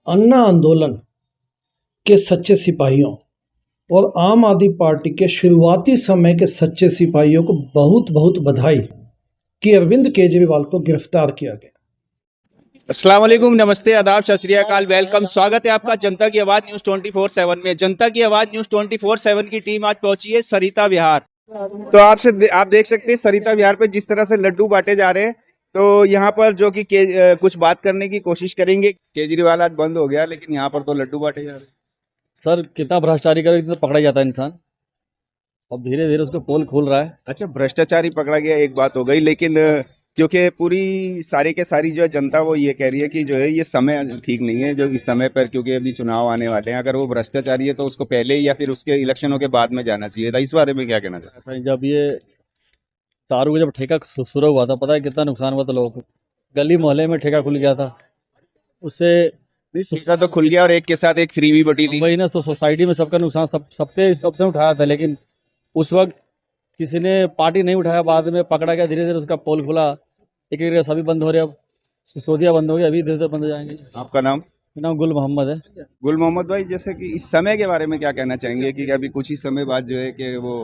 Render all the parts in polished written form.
अन्ना आंदोलन के सच्चे सिपाहियों और आम आदमी पार्टी के शुरुआती समय के सच्चे सिपाहियों को बहुत बहुत बधाई कि अरविंद केजरीवाल को गिरफ्तार किया गया। अस्सलाम वालेकुम, नमस्ते, आदाब, सत श्री अकाल, वेलकम। स्वागत है आपका जनता की आवाज न्यूज 24/7 में। जनता की आवाज न्यूज 24/7 की टीम आज पहुंची है सरिता विहार। तो आप देख सकते हैं सरिता विहार पे जिस तरह से लड्डू बांटे जा रहे हैं। तो यहाँ पर जो कि कुछ बात करने की कोशिश करेंगे। केजरीवाल आज बंद हो गया, लेकिन यहाँ पर तो लड्डू बांटे जा रहे हैं। सर कितना भ्रष्टाचारी करे तो पकड़ा जाता है इंसान। अब धीरे धीरे उसको पोल खुल रहा है। अच्छा, भ्रष्टाचारी पकड़ा गया एक बात हो गई, लेकिन क्योंकि पूरी सारी के सारी जो है जनता वो ये कह रही है कि जो है ये समय ठीक नहीं है जो इस समय पर, क्योंकि अभी चुनाव आने वाले हैं। अगर वो भ्रष्टाचारी है तो उसको पहले या फिर उसके इलेक्शनों के बाद में जाना चाहिए था। इस बारे में क्या कहना चाहते हैं? जब ये दारू का जब ठेका शुरू हुआ था, पता है कितना नुकसान हुआ था लोगों को। गली मोहल्ले में ठेका खुल गया था, उससे ठेका तो खुल गया और एक के साथ एक फ्री भी बटी थी। वही ना, तो सोसाइटी में सबका नुकसान सब पे इस ऑप्शन उठाया था, लेकिन उस वक्त किसी ने पार्टी नहीं उठाया। बाद में पकड़ा गया, धीरे धीरे उसका पोल खुला, एक एक सभी बंद हो रहे। अब सिसोदिया बंद हो गया, अभी धीरे धीरे बंद हो जाएंगे। आपका नाम? मेरा नाम गुल मोहम्मद है। गुल मोहम्मद भाई, जैसे कि इस समय के बारे में क्या कहना चाहेंगे कि अभी कुछ ही समय बाद जो है कि वो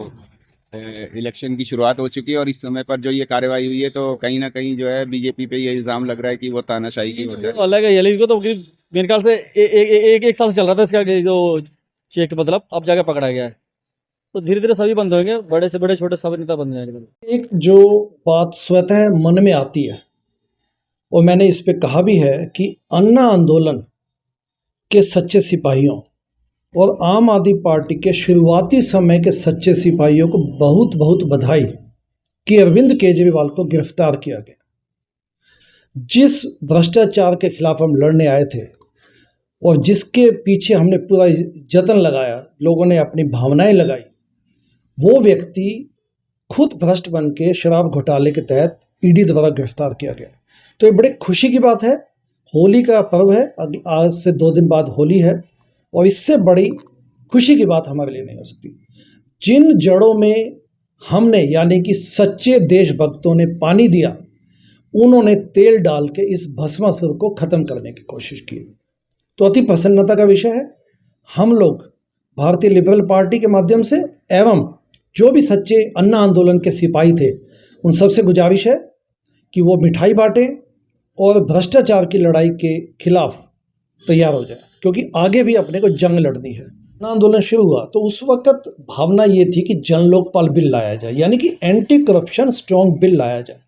इलेक्शन की शुरुआत हो चुकी है और इस समय पर जो ये कार्रवाई हुई है, तो कहीं ना कहीं जो है बीजेपी पे ये इल्जाम लग रहा है कि वो तानाशाही की वजह तो अलग है। ये तो मेरे ख्याल से एक साल से चल रहा था इसका जो चेक, मतलब अब जाके पकड़ा गया है। तो धीरे धीरे सभी बंद होंगे, बड़े से बड़े छोटे सभी नेता बंद हो जाएंगे। एक जो बात स्वतः मन में आती है और मैंने इस पे कहा भी है कि अन्ना आंदोलन के सच्चे सिपाहियों और आम आदमी पार्टी के शुरुआती समय के सच्चे सिपाहियों को बहुत बहुत बधाई कि अरविंद केजरीवाल को गिरफ्तार किया गया। जिस भ्रष्टाचार के खिलाफ हम लड़ने आए थे और जिसके पीछे हमने पूरा जतन लगाया, लोगों ने अपनी भावनाएं लगाई, वो व्यक्ति खुद भ्रष्ट बन के शराब घोटाले के तहत ईडी द्वारा गिरफ्तार किया गया। तो ये बड़ी खुशी की बात है। होली का पर्व है, आज से 2 दिन बाद होली है और इससे बड़ी खुशी की बात हमारे लिए नहीं हो सकती। जिन जड़ों में हमने यानी कि सच्चे देशभक्तों ने पानी दिया, उन्होंने तेल डाल के इस भस्मासुर को खत्म करने की कोशिश की। तो अति प्रसन्नता का विषय है। हम लोग भारतीय लिबरल पार्टी के माध्यम से एवं जो भी सच्चे अन्ना आंदोलन के सिपाही थे, उन सबसे गुजारिश है कि वो मिठाई बांटें और भ्रष्टाचार की लड़ाई के खिलाफ तैयार हो जाए, क्योंकि आगे भी अपने को जंग लड़नी है। अन्ना आंदोलन शुरू हुआ तो उस वक्त भावना ये थी कि जन लोकपाल बिल लाया जाए, यानी कि एंटी करप्शन स्ट्रॉन्ग बिल लाया जाए।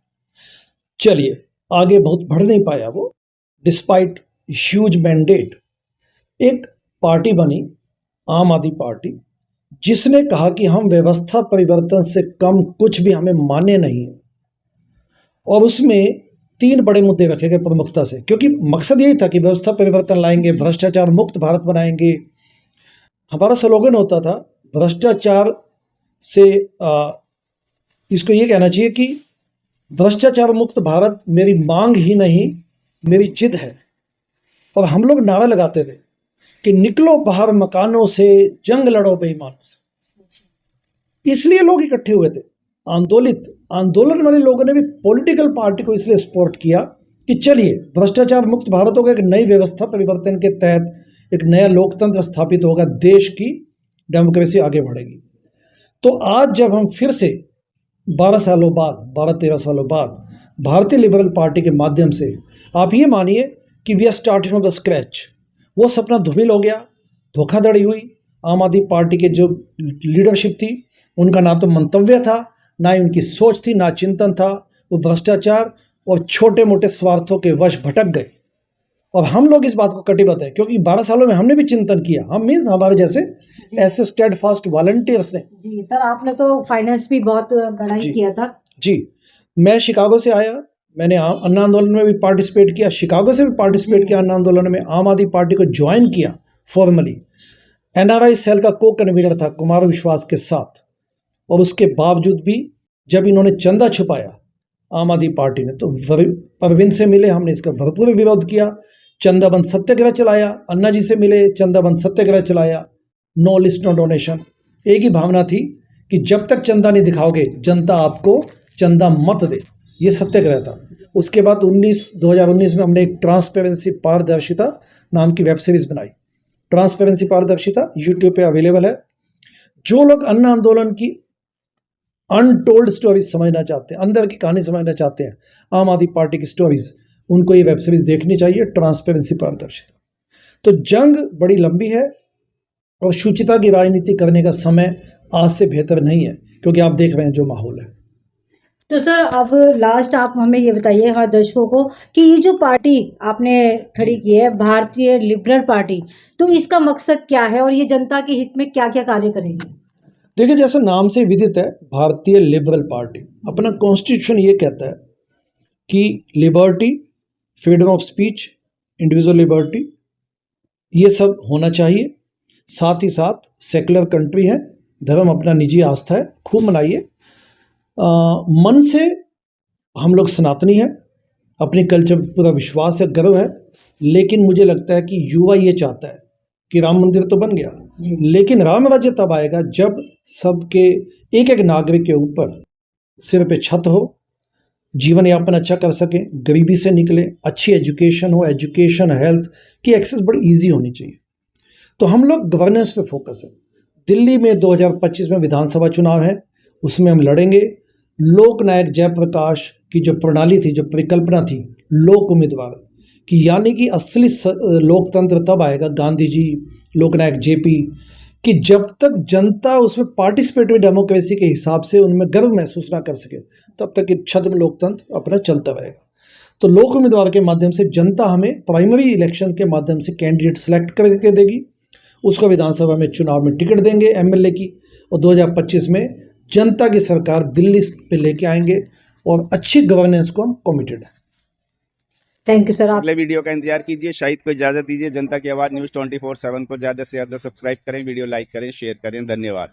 चलिए, आगे बहुत बढ़ नहीं पाया वो, डिस्पाइट ह्यूज मैंडेट। एक पार्टी बनी, आम आदमी पार्टी, जिसने कहा कि हम व्यवस्था परिवर्तन से कम कुछ भी हमें मान्य नहीं है। और उसमें 3 बड़े मुद्दे रखे गए प्रमुखता से, क्योंकि मकसद यही था कि व्यवस्था परिवर्तन लाएंगे, भ्रष्टाचार मुक्त भारत बनाएंगे। हमारा स्लोगन होता था भ्रष्टाचार से इसको ये कहना चाहिए कि भ्रष्टाचार मुक्त भारत मेरी मांग ही नहीं, मेरी जिद है। और हम लोग नारा लगाते थे कि निकलो बाहर मकानों से, जंग लड़ो बेईमानों से। इसलिए लोग इकट्ठे हुए थे। आंदोलन वाले लोगों ने भी पॉलिटिकल पार्टी को इसलिए सपोर्ट किया कि चलिए भ्रष्टाचार मुक्त भारत होगा, एक नई व्यवस्था परिवर्तन के तहत एक नया लोकतंत्र स्थापित होगा, देश की डेमोक्रेसी आगे बढ़ेगी। तो आज जब हम फिर से 12-13 सालों बाद भारतीय लिबरल पार्टी के माध्यम से, आप ये मानिए कि we are starting from the scratch. वो सपना धूमिल हो गया, धोखाधड़ी हुई। आम आदमी पार्टी के जो लीडरशिप थी, उनका ना तो मंतव्य था, ना ही उनकी सोच थी, ना चिंतन था। वो भ्रष्टाचार और छोटे मोटे स्वार्थों के वश भटक गए। और हम लोग इस बात को कटिबद्ध है, क्योंकि 12 सालों में हमने भी चिंतन किया। हम मीन्स हमारे जैसे ऐसे स्टेडफास्ट वॉलंटियर्स ने। जी सर, आपने तो फाइनेंस भी बहुत बड़ा ही किया था। जी, मैं शिकागो से आया, मैंने अन्ना आंदोलन में भी पार्टिसिपेट किया, शिकागो से भी पार्टिसिपेट किया अन्ना आंदोलन में, आम आदमी पार्टी को ज्वाइन किया फॉर्मली। एनआरआई सेल का को कन्वीनर था कुमार विश्वास के साथ। और उसके बावजूद भी जब इन्होंने चंदा छुपाया आम आदमी पार्टी ने, तो अरविंद से मिले, हमने इसका भरपूर विरोध किया। चंदा बंद सत्याग्रह चलाया, अन्ना जी से मिले, चंदा बंद सत्याग्रह चलाया। No list no donation. एक ही भावना थी कि जब तक चंदा नहीं दिखाओगे, जनता आपको चंदा मत दे। ये सत्याग्रह था। उसके बाद 2019 में हमने एक ट्रांसपेरेंसी पारदर्शिता नाम की वेब सीरीज बनाई। ट्रांसपेरेंसी पारदर्शिता यूट्यूब पे अवेलेबल है। जो लोग अन्ना आंदोलन की अनटोल्ड स्टोरीज समझना चाहते हैं, अंदर की कहानी समझना चाहते हैं, आम आदमी पार्टी की स्टोरीज, उनको ये वेब सीरीज देखनी चाहिए, ट्रांसपेरेंसी पारदर्शिता। तो जंग बड़ी लंबी है और शुचिता की राजनीति करने का समय आज से बेहतर नहीं है, क्योंकि आप देख रहे हैं जो माहौल है। तो सर अब लास्ट आप हमें ये बताइए हमारे दर्शकों को कि ये जो पार्टी आपने खड़ी की है भारतीय लिबरल पार्टी, तो इसका मकसद क्या है और ये जनता के हित में क्या क्या कार्य करेगी? देखिए, जैसे नाम से विदित है, भारतीय लिबरल पार्टी, अपना कॉन्स्टिट्यूशन ये कहता है कि liberty, freedom of speech, individual liberty, ये सब होना चाहिए। साथ ही साथ सेकुलर कंट्री है, धर्म अपना निजी आस्था है, खूब मनाइए। मन से हम लोग सनातनी हैं, अपनी कल्चर पर पूरा विश्वास है, गर्व है, लेकिन मुझे लगता है कि युवा ये चाहता है कि राम मंदिर तो बन गया, लेकिन राम राज्य तब आएगा जब सबके एक एक नागरिक के ऊपर सिर पे छत हो, जीवन यापन अच्छा कर सकें, गरीबी से निकले, अच्छी एजुकेशन हो, एजुकेशन हेल्थ की एक्सेस बड़ी इजी होनी चाहिए। तो हम लोग गवर्नेंस पे फोकस है। दिल्ली में 2025 में विधानसभा चुनाव है, उसमें हम लड़ेंगे। लोकनायक जयप्रकाश की जो प्रणाली थी, जो परिकल्पना थी, लोक उम्मीदवार कि यानी कि असली लोकतंत्र तब आएगा, गांधी जी, लोकनायक जेपी, कि जब तक जनता उसमें पार्टिसिपेटरी डेमोक्रेसी के हिसाब से उनमें गर्व महसूस ना कर सके, तब तक ये छद्म लोकतंत्र अपना चलता रहेगा। तो लोक उम्मीदवार के माध्यम से जनता हमें प्राइमरी इलेक्शन के माध्यम से कैंडिडेट सेलेक्ट करके देगी, उसको विधानसभा में चुनाव में टिकट देंगे एमएलए की, और 2025 में जनता की सरकार दिल्ली पे लेके आएंगे और अच्छी गवर्नेंस को हम कमिटेड है। Thank you sir. आप अगले वीडियो का इंतजार कीजिए। शाहिद को इजाजत दीजिए। जनता की आवाज न्यूज 24/7 को ज्यादा से ज्यादा सब्सक्राइब करें, वीडियो लाइक करें, शेयर करें। धन्यवाद।